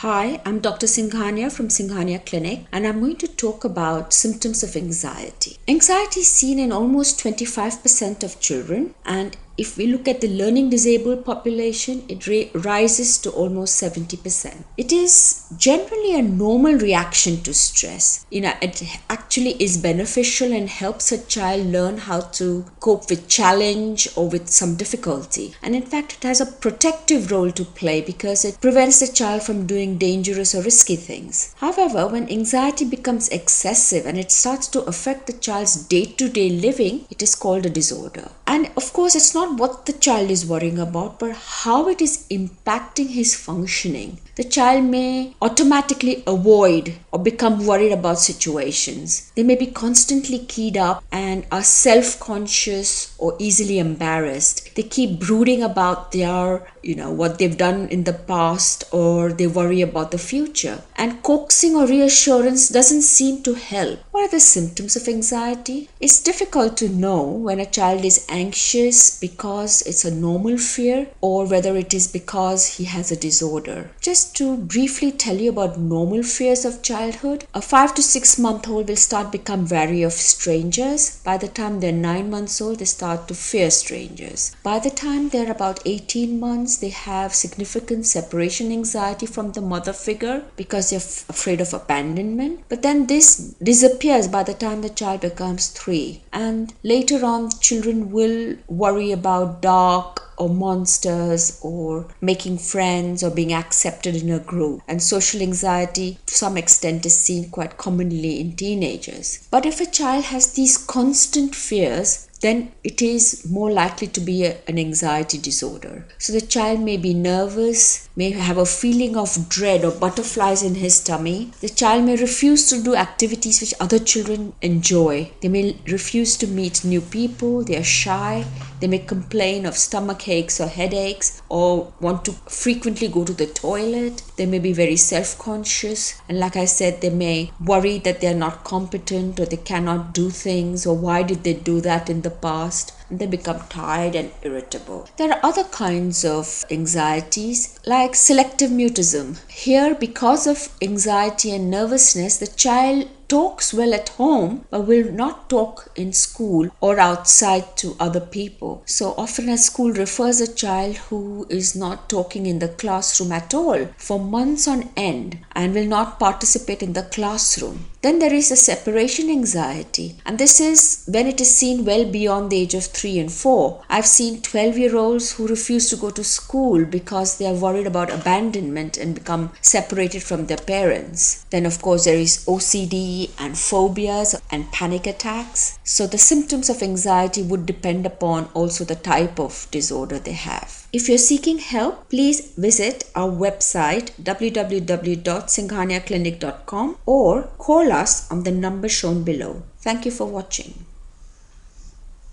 Hi, I'm Dr. Singhania from Singhania Clinic, and I'm going to talk about symptoms of anxiety. Anxiety is seen in almost 25% of children, and if we look at the learning disabled population, it rises to almost 70%. It is generally a normal reaction to stress. It actually is beneficial and helps a child learn how to cope with challenge or with some difficulty. And in fact, it has a protective role to play because it prevents the child from doing dangerous or risky things. However, when anxiety becomes excessive and it starts to affect the child's day-to-day living, it is called a disorder. And of course, it's not what the child is worrying about, but how it is impacting his functioning. The child may automatically avoid or become worried about situations. They may be constantly keyed up and are self-conscious or easily embarrassed. They keep brooding about what they've done in the past, or they worry about the future. And coaxing or reassurance doesn't seem to help. What are the symptoms of anxiety? It's difficult to know when a child is anxious because it's a normal fear or whether it is because he has a disorder. Just to briefly tell you about normal fears of childhood, a 5 to 6 month old will start become wary of strangers. By the time they're 9 months old, they start to fear strangers. By the time they're about 18 months, they have significant separation anxiety from the mother figure because they're afraid of abandonment. But then this disappears by the time the child becomes 3. And later on, children will worry about dark or monsters or making friends or being accepted in a group. And social anxiety to some extent is seen quite commonly in teenagers. But if a child has these constant fears, then it is more likely to be an anxiety disorder. So the child may be nervous, may have a feeling of dread or butterflies in his tummy. The child may refuse to do activities which other children enjoy. They may refuse to meet new people, they are shy. They may complain of stomach aches or headaches or want to frequently go to the toilet. They may be very self-conscious. And like I said, they may worry that they are not competent or they cannot do things, or why did they do that in the past? And they become tired and irritable. There are other kinds of anxieties like selective mutism. Here, because of anxiety and nervousness, the child talks well at home but will not talk in school or outside to other people. So often a school refers a child who is not talking in the classroom at all for months on end and will not participate in the classroom. Then there is a separation anxiety, and this is when it is seen well beyond the age of 3 and 4. I've seen 12-year-olds who refuse to go to school because they are worried about abandonment and become separated from their parents. Then of course there is OCD and phobias and panic attacks. So the symptoms of anxiety would depend upon also the type of disorder they have. If you're seeking help, please visit our website www.singhaniaclinic.com or call us on the number shown below. Thank you for watching.